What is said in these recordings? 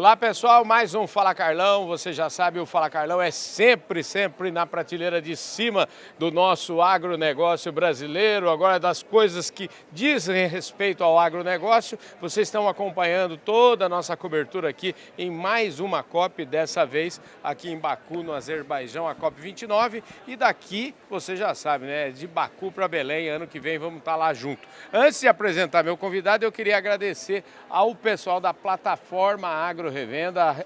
Olá pessoal, mais um Fala Carlão. Você já sabe, o Fala Carlão é sempre na prateleira de cima do nosso agronegócio brasileiro. Agora, das coisas que dizem respeito ao agronegócio, vocês estão acompanhando toda a nossa cobertura aqui em mais uma COP, dessa vez aqui em Baku, no Azerbaijão, a COP 29. E daqui, você já sabe, né? De Baku para Belém, ano que vem vamos estar lá junto. Antes de apresentar meu convidado, eu queria agradecer ao pessoal da plataforma Agro Revenda,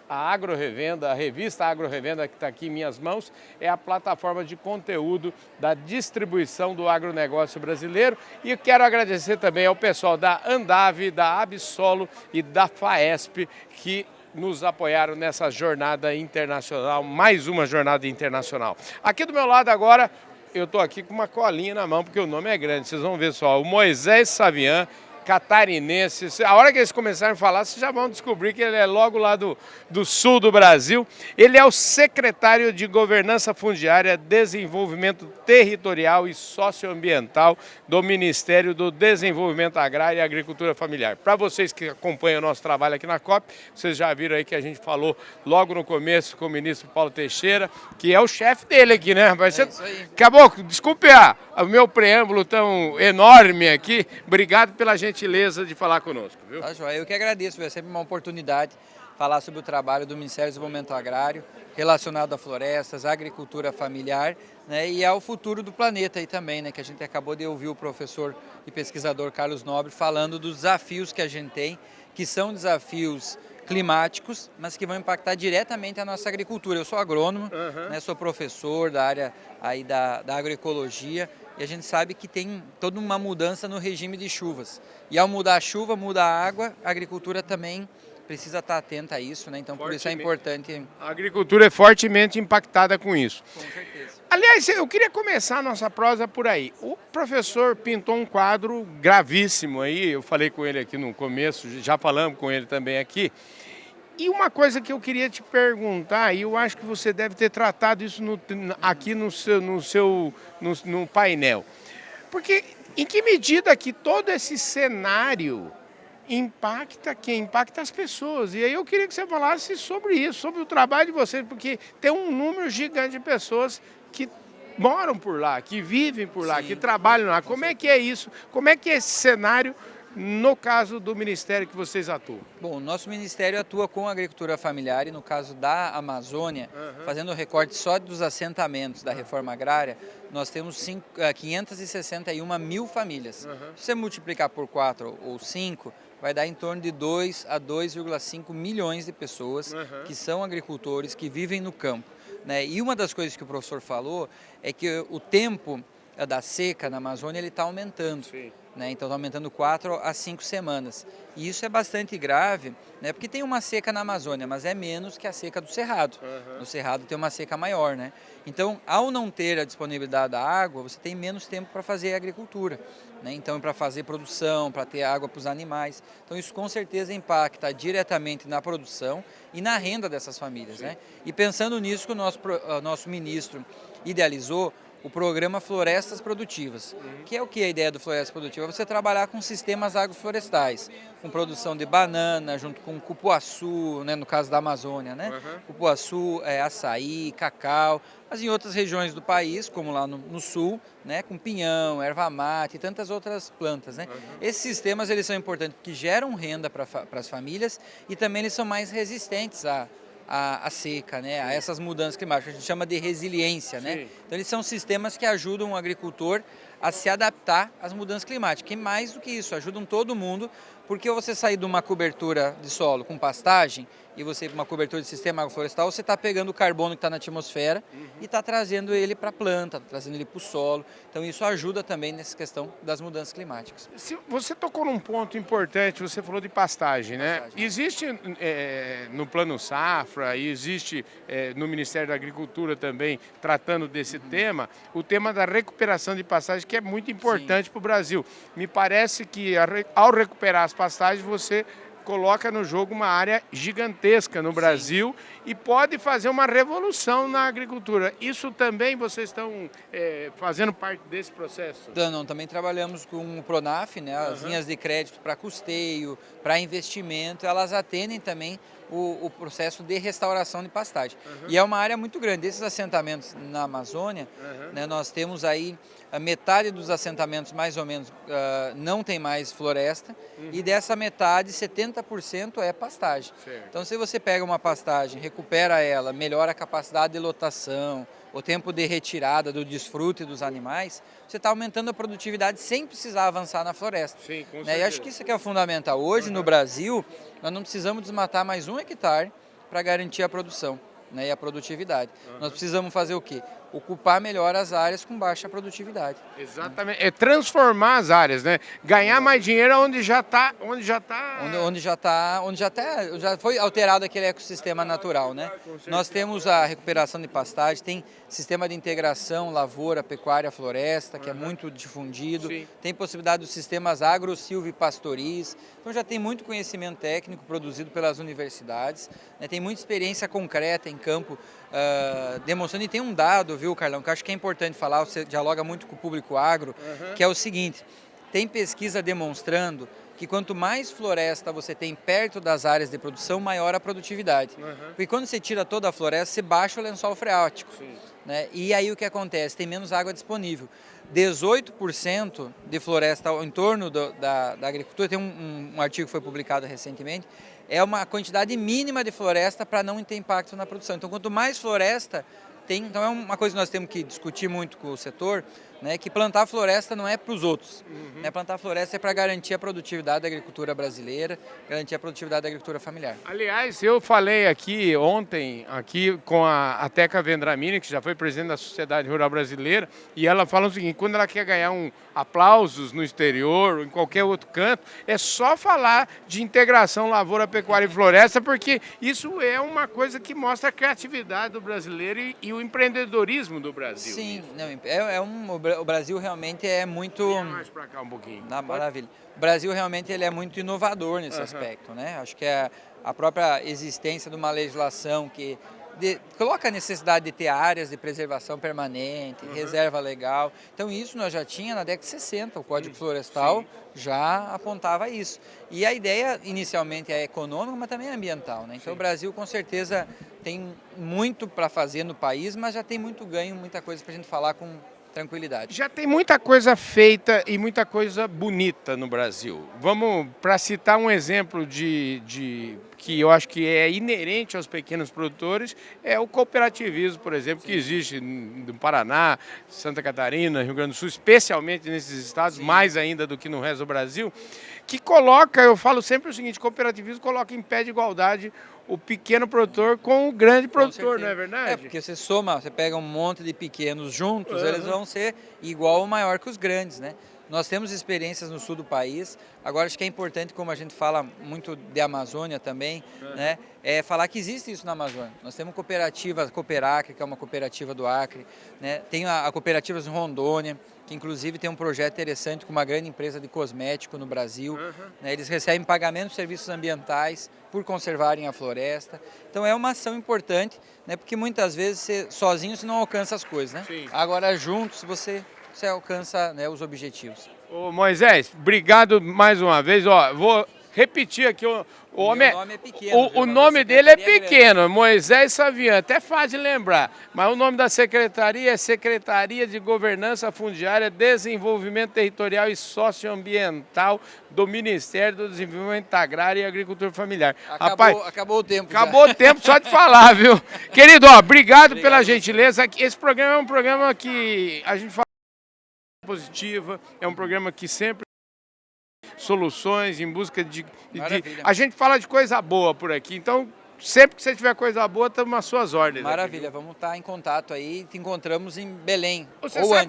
a revista Agro Revenda que está aqui em minhas mãos, é a plataforma de conteúdo da distribuição do agronegócio brasileiro. E eu quero agradecer também ao pessoal da Andave, da Absolo e da FAESP, que nos apoiaram nessa jornada internacional, mais uma jornada internacional. Aqui do meu lado agora, eu estou aqui com uma colinha na mão, porque o nome é grande, vocês vão ver só, o Moisés Savian, catarinense. A hora que eles começarem a falar, vocês já vão descobrir que ele é logo lá do sul do Brasil. Ele é o secretário de Governança Fundiária, Desenvolvimento Territorial e Socioambiental do Ministério do Desenvolvimento Agrário e Agricultura Familiar. Para vocês que acompanham o nosso trabalho aqui na COP, vocês já viram aí que a gente falou logo no começo com o ministro Paulo Teixeira, que é o chefe dele aqui, né? Vai ser... Isso aí. Caboclo, desculpe o meu preâmbulo tão enorme aqui. Obrigado pela gentileza de falar conosco, viu? Tá, joia. Eu que agradeço, é sempre uma oportunidade falar sobre o trabalho do Ministério do Desenvolvimento Agrário relacionado a florestas, à agricultura familiar, né, e ao futuro do planeta aí também, né, que a gente acabou de ouvir o professor e pesquisador Carlos Nobre falando dos desafios que a gente tem, que são desafios climáticos, mas que vão impactar diretamente a nossa agricultura. Eu sou agrônomo, né, sou professor da área aí da agroecologia, e a gente sabe que tem toda uma mudança no regime de chuvas. E ao mudar a chuva, muda a água, a agricultura também precisa estar atenta a isso, né? Então por isso é importante. A agricultura é fortemente impactada com isso. Com certeza. Aliás, eu queria começar a nossa prosa por aí. O professor pintou um quadro gravíssimo aí, eu falei com ele aqui no começo, já falamos com ele também aqui. E uma coisa que eu queria te perguntar, e eu acho que você deve ter tratado isso aqui no painel. Porque em que medida que todo esse cenário impacta quem? Impacta as pessoas. E aí eu queria que você falasse sobre isso, sobre o trabalho de vocês, porque tem um número gigante de pessoas que moram por lá, que vivem por lá, Sim, que trabalham lá. Como é que é isso? Como é que é esse cenário no caso do ministério que vocês atuam? Bom, o nosso ministério atua com a agricultura familiar e no caso da Amazônia, fazendo o recorte só dos assentamentos da reforma agrária, nós temos 561 mil famílias. Se você multiplicar por 4 ou 5, vai dar em torno de 2 a 2,5 milhões de pessoas que são agricultores, que vivem no campo, né? E uma das coisas que o professor falou é que o tempo da seca na Amazônia ele está aumentando. Sim. Né? Então está aumentando 4 a 5 semanas. E isso é bastante grave, né? Porque tem uma seca na Amazônia, mas é menos que a seca do Cerrado. No Cerrado tem uma seca maior, né? Então, ao não ter a disponibilidade da água, você tem menos tempo para fazer agricultura, né? Então, para fazer produção, para ter água para os animais. Então, isso com certeza impacta diretamente na produção e na renda dessas famílias, né? E pensando nisso que o nosso ministro idealizou, o programa Florestas Produtivas, que é o que é a ideia do Florestas Produtiva? Você trabalhar com sistemas agroflorestais, com produção de banana, junto com cupuaçu, né, no caso da Amazônia, né? Cupuaçu, açaí, cacau, mas em outras regiões do país, como lá no sul, né, com pinhão, erva mate e tantas outras plantas, né? Esses sistemas eles são importantes porque geram renda para as famílias e também eles são mais resistentes a seca, né, a essas mudanças climáticas, a gente chama de resiliência, né? Então eles são sistemas que ajudam o agricultor a se adaptar às mudanças climáticas, e mais do que isso, ajudam todo mundo, porque você sair de uma cobertura de solo com pastagem e você uma cobertura de sistema agroflorestal, você está pegando o carbono que está na atmosfera e está trazendo ele para a planta, está trazendo ele para o solo. Então isso ajuda também nessa questão das mudanças climáticas. Você tocou num ponto importante, você falou de pastagem, né? Existe no Plano Safra, e existe no Ministério da Agricultura também, tratando desse tema, o tema da recuperação de pastagem, que é muito importante para o Brasil. Me parece que ao recuperar as pastagens, você coloca no jogo uma área gigantesca no Brasil e pode fazer uma revolução na agricultura. Isso também vocês estão fazendo parte desse processo? Não, também trabalhamos com o Pronaf, né? As linhas de crédito para custeio, para investimento, elas atendem também o processo de restauração de pastagem. E é uma área muito grande. Esses assentamentos na Amazônia, né, nós temos aí a metade dos assentamentos, mais ou menos, não tem mais floresta, e dessa metade, 70% é pastagem. Certo. Então, se você pega uma pastagem, recupera ela, melhora a capacidade de lotação, o tempo de retirada do desfrute dos animais, você está aumentando a produtividade sem precisar avançar na floresta. Sim, com Né? E certeza. acho que isso que é fundamental. Hoje, no Brasil, nós não precisamos desmatar mais 1 hectare para garantir a produção, né, e a produtividade. Nós precisamos fazer o quê? Ocupar melhor as áreas com baixa produtividade. Exatamente. É transformar as áreas, né? Ganhar mais dinheiro onde já está. Onde já foi alterado aquele ecossistema natural, né? Nós temos a recuperação de pastagem, tem sistema de integração lavoura, pecuária, floresta, que é muito difundido. Sim. Tem possibilidade dos sistemas agro-silvipastoris. Então já tem muito conhecimento técnico produzido pelas universidades, né? Tem muita experiência concreta em campo, demonstrando. E tem um dado, viu, Carlão, que eu acho que é importante falar, você dialoga muito com o público agro, que é o seguinte: tem pesquisa demonstrando que quanto mais floresta você tem perto das áreas de produção, maior a produtividade. Porque quando você tira toda a floresta, você baixa o lençol freático. Né? E aí o que acontece? Tem menos água disponível. 18% de floresta ao entorno da agricultura, tem um artigo que foi publicado recentemente, é uma quantidade mínima de floresta para não ter impacto na produção. Então, quanto mais floresta tem, então é uma coisa que nós temos que discutir muito com o setor, né, que plantar floresta não é para os outros. Né, plantar floresta é para garantir a produtividade da agricultura brasileira, garantir a produtividade da agricultura familiar. Aliás, eu falei aqui ontem com a Teca Vendramini, que já foi presidente da Sociedade Rural Brasileira, e ela fala o seguinte: quando ela quer ganhar aplausos no exterior ou em qualquer outro canto, é só falar de integração lavoura, pecuária e floresta, porque isso é uma coisa que mostra a criatividade do brasileiro e o empreendedorismo do Brasil. Sim, não, o Brasil realmente é muito... Vem mais pra cá um pouquinho. Maravilha. O Brasil realmente ele é muito inovador nesse aspecto, né? Acho que a própria existência de uma legislação que coloca a necessidade de ter áreas de preservação permanente, reserva legal. Então isso nós já tinha na década de 60, o Código Florestal já apontava isso. E a ideia inicialmente é econômica, mas também é ambiental, né? Então o Brasil com certeza tem muito para fazer no país, mas já tem muito ganho, muita coisa para a gente falar com tranquilidade. Já tem muita coisa feita e muita coisa bonita no Brasil. Vamos, para citar um exemplo que eu acho que é inerente aos pequenos produtores, é o cooperativismo, por exemplo, que existe no Paraná, Santa Catarina, Rio Grande do Sul, especialmente nesses estados, mais ainda do que no resto do Brasil, que coloca, eu falo sempre o seguinte: cooperativismo coloca em pé de igualdade o pequeno produtor com o grande produtor, não é verdade? É, porque você soma, você pega um monte de pequenos juntos, eles vão ser igual ou maior que os grandes, né? Nós temos experiências no sul do país. Agora, acho que é importante, como a gente fala muito de Amazônia também, né, é falar que existe isso na Amazônia. Nós temos cooperativa, a Cooperacre, que é uma cooperativa do Acre, né, tem a cooperativa em Rondônia, que inclusive tem um projeto interessante com uma grande empresa de cosmético no Brasil. Né, eles recebem pagamento de serviços ambientais por conservarem a floresta. Então é uma ação importante, né, porque muitas vezes sozinho você não alcança as coisas, né? Agora juntos você alcança, né, os objetivos. Ô Moisés, obrigado mais uma vez. Ó, vou repetir aqui, o homem, nome é pequeno, o nome dele é pequeno, Moisés Savian, até fácil de lembrar, mas o nome da secretaria é Secretaria de Governança Fundiária, Desenvolvimento Territorial e Socioambiental do Ministério do Desenvolvimento Agrário e Agricultura Familiar. Acabou o tempo. Acabou o tempo só de falar, viu? Querido, ó, obrigado pela gentileza. Esse programa é um programa que a gente fala positiva, é um programa que sempre soluções em busca de a gente fala de coisa boa por aqui, então sempre que você tiver coisa boa, estamos às suas ordens. Maravilha, vamos estar em contato aí, te encontramos em Belém,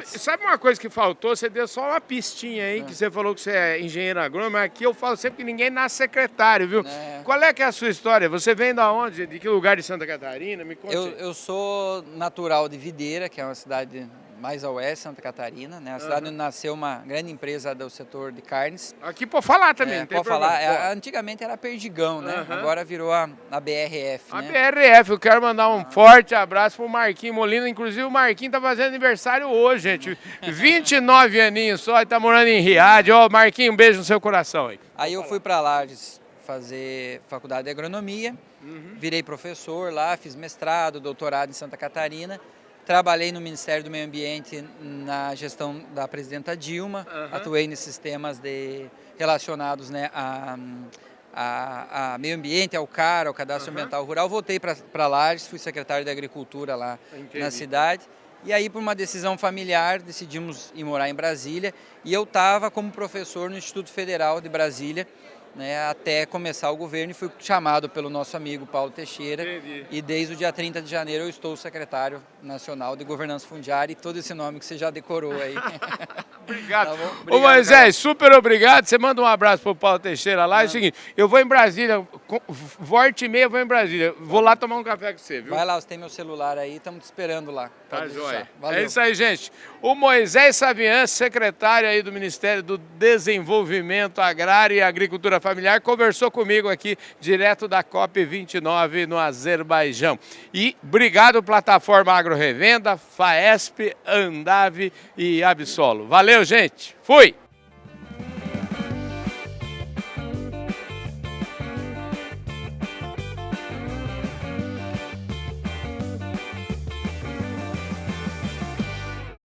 sabe uma coisa que faltou? Você deu só uma pistinha aí, que você falou que você é engenheiro agrônomo, mas aqui eu falo sempre que ninguém nasce secretário, viu? Qual é que é a sua história? Você vem da onde? De que lugar de Santa Catarina? Me conte. Eu sou natural de Videira, que é uma cidade mais a oeste, Santa Catarina, né? A cidade onde nasceu uma grande empresa do setor de carnes. Aqui pode falar também, não tem pode problema. falar. Antigamente era Perdigão, né? Agora virou a BRF, A né? BRF, eu quero mandar um forte abraço pro Marquinho Molina, inclusive o Marquinho tá fazendo aniversário hoje, gente. 29 aninhos só e tá morando em Riad. Ó, Marquinho, um beijo no seu coração aí. Aí eu fui para Lages fazer faculdade de agronomia, virei professor lá, fiz mestrado, doutorado em Santa Catarina, trabalhei no Ministério do Meio Ambiente na gestão da presidenta Dilma, atuei nesses temas relacionados, né, a meio ambiente, ao CAR, ao Cadastro Ambiental Rural. Voltei para Lages, fui secretário de Agricultura lá na cidade. E aí, por uma decisão familiar, decidimos ir morar em Brasília. E eu estava como professor no Instituto Federal de Brasília, né, até começar o governo, e fui chamado pelo nosso amigo Paulo Teixeira. E desde o dia 30 de janeiro eu estou secretário nacional de governança fundiária, e todo esse nome que você já decorou aí. Obrigado. Tá bom? Obrigado, Ô Moisés, Carlos. super obrigado. Você manda um abraço pro Paulo Teixeira lá. É o seguinte, eu vou em Brasília, volta e meia eu vou em Brasília. Vou lá tomar um café com você, viu? Vai lá, você tem meu celular aí, estamos te esperando lá. Tá Pode joia. deixar. Valeu. É isso aí, gente. O Moisés Savian, secretário aí do Ministério do Desenvolvimento Agrário e Agricultura Familiar, conversou comigo aqui, direto da COP29 no Azerbaijão. E obrigado, Plataforma Agro Revenda, FAESP, Andave e Absolo. Valeu, gente. Fui!